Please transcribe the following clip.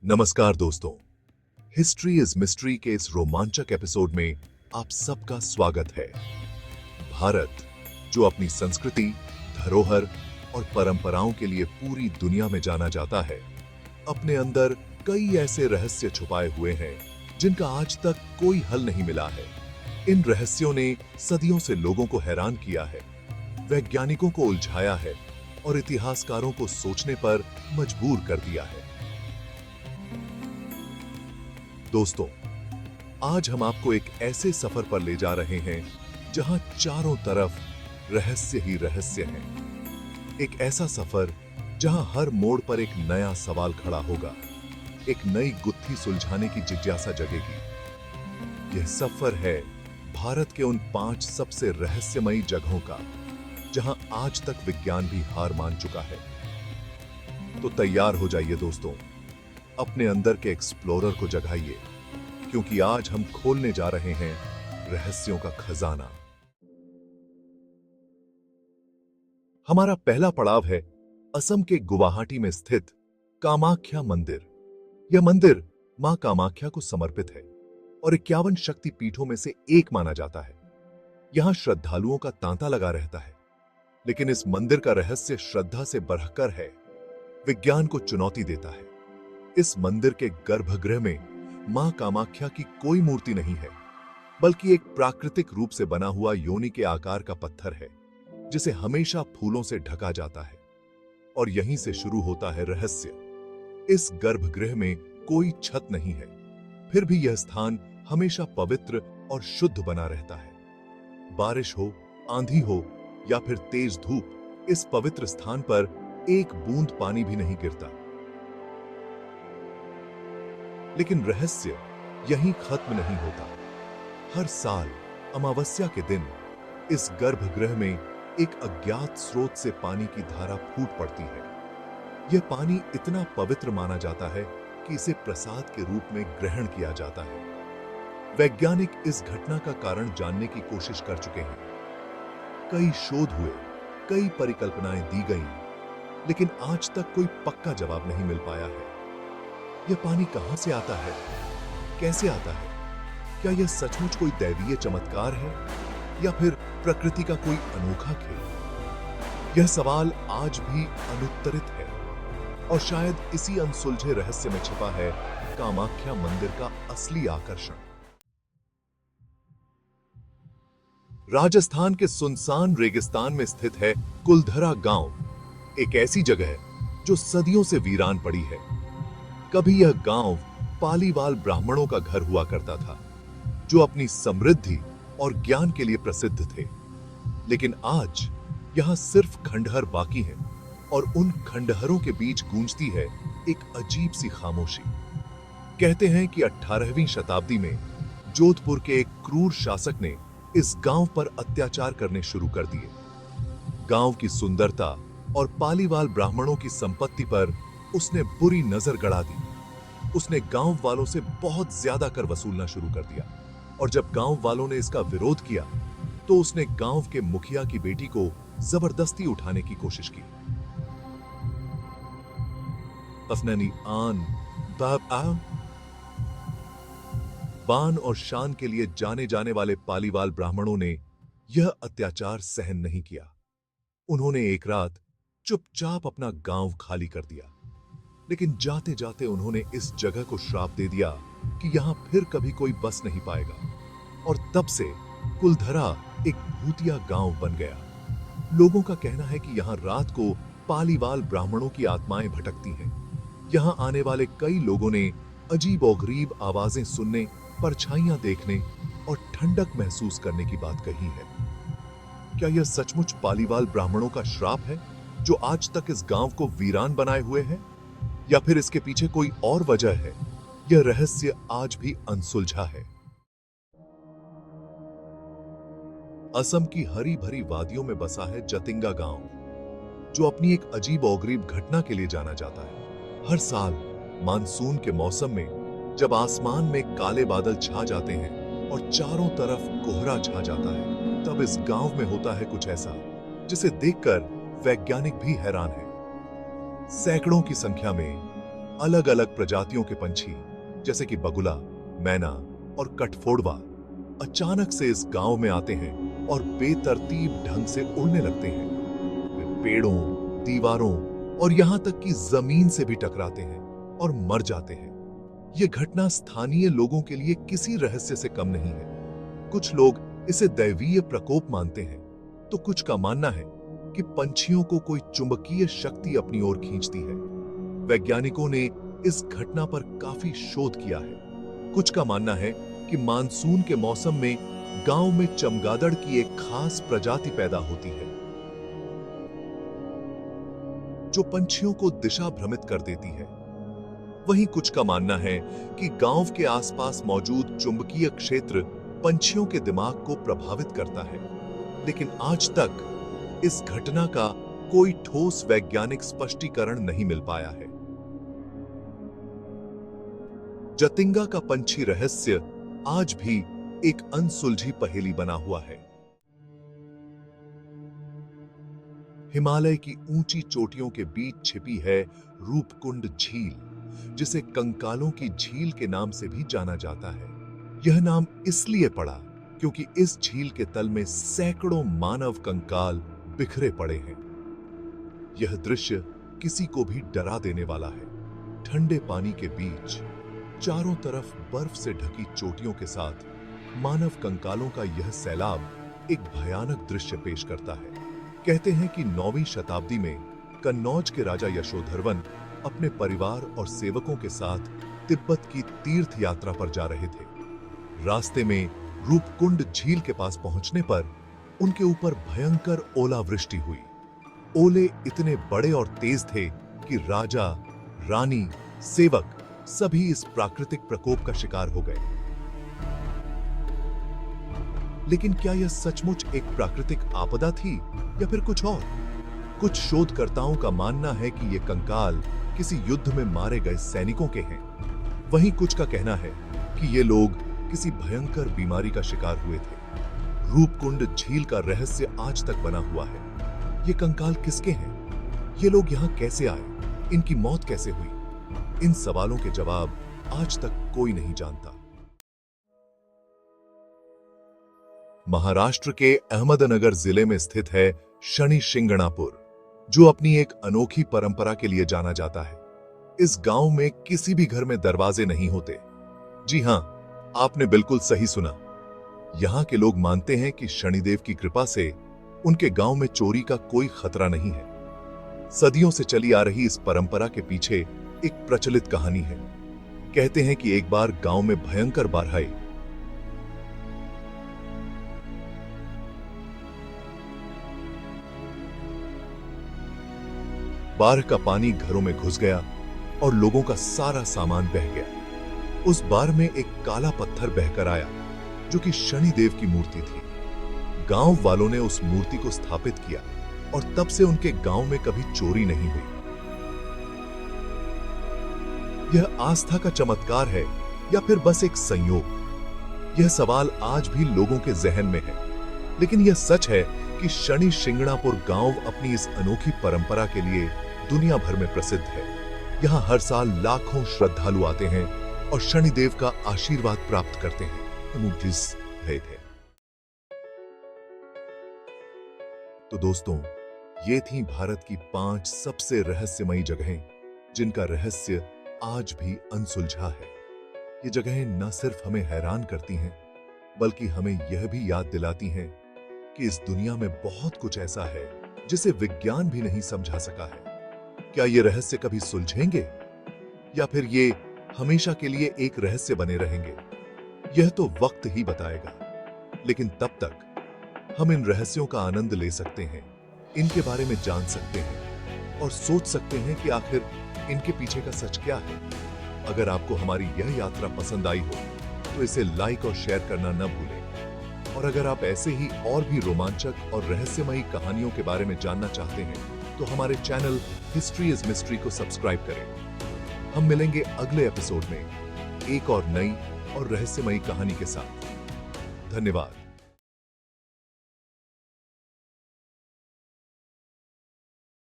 नमस्कार दोस्तों, history is mystery के इस रोमांचक एपिसोड में आप सबका स्वागत है। भारत, जो अपनी संस्कृति, धरोहर और परंपराओं के लिए पूरी दुनिया में जाना जाता है, अपने अंदर कई ऐसे रहस्य छुपाए हुए हैं जिनका आज तक कोई हल नहीं मिला है। इन रहस्यों ने सदियों से लोगों को हैरान किया है, वैज्ञानिकों को उलझाया है और इतिहासकारों को सोचने पर मजबूर कर दिया है। दोस्तों, आज हम आपको एक ऐसे सफर पर ले जा रहे हैं जहां चारों तरफ रहस्य ही रहस्य हैं। एक ऐसा सफर जहां हर मोड़ पर एक नया सवाल खड़ा होगा, एक नई गुत्थी सुलझाने की जिज्ञासा जगेगी। यह सफर है भारत के उन 5 सबसे रहस्यमयी जगहों का जहां आज तक विज्ञान भी हार मान चुका है। तो तैयार हो जाइए दोस्तों, अपने अंदर के एक्सप्लोरर को जगाइए, क्योंकि आज हम खोलने जा रहे हैं रहस्यों का खजाना। हमारा पहला पड़ाव है असम के गुवाहाटी में स्थित कामाख्या मंदिर। यह मंदिर मां कामाख्या को समर्पित है और 51 शक्ति पीठों में से एक माना जाता है। यहां श्रद्धालुओं का तांता लगा रहता है, लेकिन इस मंदिर का रहस्य श्रद्धा से बढ़कर है, विज्ञान को चुनौती देता है। इस मंदिर के गर्भगृह में मां कामाख्या की कोई मूर्ति नहीं है, बल्कि एक प्राकृतिक रूप से बना हुआ योनि के आकार का पत्थर है, जिसे हमेशा फूलों से ढका जाता है। और यहीं से शुरू होता है रहस्य। इस गर्भगृह में कोई छत नहीं है, फिर भी यह स्थान हमेशा पवित्र और शुद्ध बना रहता है। बारिश हो, आंधी हो या फिर तेज धूप, इस पवित्र स्थान पर एक बूंद पानी भी नहीं गिरता। लेकिन रहस्य यहीं खत्म नहीं होता। हर साल अमावस्या के दिन इस गर्भगृह में एक अज्ञात स्रोत से पानी की धारा फूट पड़ती है। यह पानी इतना पवित्र माना जाता है कि इसे प्रसाद के रूप में ग्रहण किया जाता है। वैज्ञानिक इस घटना का कारण जानने की कोशिश कर चुके हैं। कई शोध हुए, कई परिकल्पनाएं दी गईं, लेकिन आज तक कोई पक्का जवाब नहीं मिल पाया है। यह पानी कहां से आता है, कैसे आता है? क्या यह सचमुच कोई दैवीय चमत्कार है या फिर प्रकृति का कोई अनोखा खेल? यह सवाल आज भी अनुत्तरित है और शायद इसी अनसुलझे रहस्य में छिपा है कामाख्या मंदिर का असली आकर्षण। राजस्थान के सुनसान रेगिस्तान में स्थित है कुलधरा गांव, एक ऐसी जगह है जो सदियों से वीरान पड़ी है। कभी यह गांव पालीवाल ब्राह्मणों का घर हुआ करता था, जो अपनी समृद्धि और ज्ञान के लिए प्रसिद्ध थे। लेकिन आज यहां सिर्फ खंडहर बाकी हैं और उन खंडहरों के बीच गूंजती है एक अजीब सी खामोशी। कहते हैं कि 18वीं शताब्दी में जोधपुर के एक क्रूर शासक ने इस गांव पर अत्याचार करने शुरू कर दिए। गांव की सुंदरता और पालीवाल ब्राह्मणों की संपत्ति पर उसने बुरी नजर गड़ा दी। उसने गांव वालों से बहुत ज्यादा कर वसूलना शुरू कर दिया, और जब गांव वालों ने इसका विरोध किया तो उसने गांव के मुखिया की बेटी को जबरदस्ती उठाने की कोशिश की। अफनानी आन बान और शान के लिए जाने जाने वाले पालीवाल ब्राह्मणों ने यह अत्याचार सहन नहीं किया। उन्होंने एक रात चुपचाप अपना गांव खाली कर दिया, लेकिन जाते जाते उन्होंने इस जगह को श्राप दे दिया कि यहां फिर कभी कोई बस नहीं पाएगा। और तब से कुलधरा एक भूतिया गांव बन गया। लोगों का कहना है कि यहां रात को पालीवाल ब्राह्मणों की आत्माएं भटकती हैं। यहां आने वाले कई लोगों ने अजीब-ओ-गरीब आवाजें सुनने, परछाइयां देखने और ठंडक महसूस करने की बात कही है। क्या यह सचमुच पालीवाल ब्राह्मणों का श्राप है जो आज तक इस गांव को वीरान बनाए हुए है, या फिर इसके पीछे कोई और वजह है? यह रहस्य आज भी अनसुलझा है। असम की हरी भरी वादियों में बसा है जतिंगा गांव, जो अपनी एक अजीब-ओ-गरीब घटना के लिए जाना जाता है। हर साल मानसून के मौसम में जब आसमान में काले बादल छा जाते हैं और चारों तरफ कोहरा छा जाता है, तब इस गांव में होता है कुछ ऐसा जिसे देखकर वैज्ञानिक भी हैरान है। सैकड़ों की संख्या में अलग अलग प्रजातियों के पंछी जैसे कि बगुला, मैना और कठफोड़वा अचानक से इस गांव में आते हैं और बेतरतीब ढंग से उड़ने लगते हैं। वे पेड़ों, दीवारों और यहां तक कि जमीन से भी टकराते हैं और मर जाते हैं। यह घटना स्थानीय लोगों के लिए किसी रहस्य से कम नहीं है। कुछ लोग इसे दैवीय प्रकोप मानते हैं, तो कुछ का मानना है कि पंछियों को कोई चुंबकीय शक्ति अपनी ओर खींचती है। वैज्ञानिकों ने इस घटना पर काफी शोध किया है। कुछ का मानना है कि मानसून के मौसम में गांव में चमगादड़ की एक खास प्रजाति पैदा होती है जो पंछियों को दिशा भ्रमित कर देती है। वहीं कुछ का मानना है कि गांव के आसपास मौजूद चुंबकीय क्षेत्र पंछियों के दिमाग को प्रभावित करता है, लेकिन आज तक इस घटना का कोई ठोस वैज्ञानिक स्पष्टीकरण नहीं मिल पाया है। जतिंगा का पंछी रहस्य आज भी एक अनसुलझी पहेली बना हुआ है। हिमालय की ऊंची चोटियों के बीच छिपी है रूपकुंड झील, जिसे कंकालों की झील के नाम से भी जाना जाता है। यह नाम इसलिए पड़ा क्योंकि इस झील के तल में सैकड़ों मानव कंकाल बिखरे पड़े हैं। यह दृश्य किसी को भी डरा देने वाला है। ठंडे पानी के बीच चारों तरफ बर्फ से ढकी चोटियों के साथ मानव कंकालों का यह सैलाब एक भयानक दृश्य पेश करता है। कहते हैं कि 9वीं शताब्दी में कन्नौज के राजा यशोधर्वन अपने परिवार और सेवकों के साथ तिब्बत की तीर्थ यात्रा पर जा रहे थे। रास्ते में रूपकुंड झील के पास पहुंचने पर उनके ऊपर भयंकर ओलावृष्टि हुई। ओले इतने बड़े और तेज थे कि राजा, रानी, सेवक सभी इस प्राकृतिक प्रकोप का शिकार हो गए। लेकिन क्या यह सचमुच एक प्राकृतिक आपदा थी या फिर कुछ और? कुछ शोधकर्ताओं का मानना है कि ये कंकाल किसी युद्ध में मारे गए सैनिकों के हैं। वहीं कुछ का कहना है कि ये लोग किसी भयंकर बीमारी का शिकार हुए थे। रूपकुंड झील का रहस्य आज तक बना हुआ है। ये कंकाल किसके हैं? ये लोग यहां कैसे आए? इनकी मौत कैसे हुई? इन सवालों के जवाब आज तक कोई नहीं जानता। महाराष्ट्र के अहमदनगर जिले में स्थित है शनि शिंगणापुर, जो अपनी एक अनोखी परंपरा के लिए जाना जाता है। इस गांव में किसी भी घर में दरवाजे नहीं होते। जी हां, आपने बिल्कुल सही सुना। यहां के लोग मानते हैं कि शनिदेव की कृपा से उनके गांव में चोरी का कोई खतरा नहीं है। सदियों से चली आ रही इस परंपरा के पीछे एक प्रचलित कहानी है। कहते हैं कि एक बार गांव में भयंकर बाढ़ आई। बाढ़ का पानी घरों में घुस गया और लोगों का सारा सामान बह गया। उस बाढ़ में एक काला पत्थर बहकर आया जो कि शनिदेव की मूर्ति थी। गांव वालों ने उस मूर्ति को स्थापित किया और तब से उनके गांव में कभी चोरी नहीं हुई। यह आस्था का चमत्कार है या फिर बस एक संयोग? यह सवाल आज भी लोगों के जहन में है। लेकिन यह सच है कि शनि शिंगणापुर गांव अपनी इस अनोखी परंपरा के लिए दुनिया भर में प्रसिद्ध है। यहां हर साल लाखों श्रद्धालु आते हैं और शनिदेव का आशीर्वाद प्राप्त करते हैं। थे तो दोस्तों, ये थी भारत की 5 सबसे रहस्यमयी जगहें जिनका रहस्य आज भी अनसुलझा है। ये जगहें न सिर्फ हमें हैरान करती हैं, बल्कि हमें यह भी याद दिलाती हैं कि इस दुनिया में बहुत कुछ ऐसा है जिसे विज्ञान भी नहीं समझा सका है। क्या ये रहस्य कभी सुलझेंगे या फिर ये हमेशा के लिए एक रहस्य बने रहेंगे? यह तो वक्त ही बताएगा। लेकिन तब तक हम इन रहस्यों का आनंद ले सकते हैं, इनके बारे में जान सकते हैं और सोच सकते हैं कि आखिर इनके पीछे का सच क्या है। अगर आपको हमारी यह यात्रा पसंद आई हो तो इसे लाइक और शेयर करना न भूलें। और अगर आप ऐसे ही और भी रोमांचक और रहस्यमयी कहानियों के बारे में जानना चाहते हैं तो हमारे चैनल हिस्ट्री इज मिस्ट्री को सब्सक्राइब करें। हम मिलेंगे अगले एपिसोड में एक और नई और रहस्यमयी कहानी के साथ। धन्यवाद।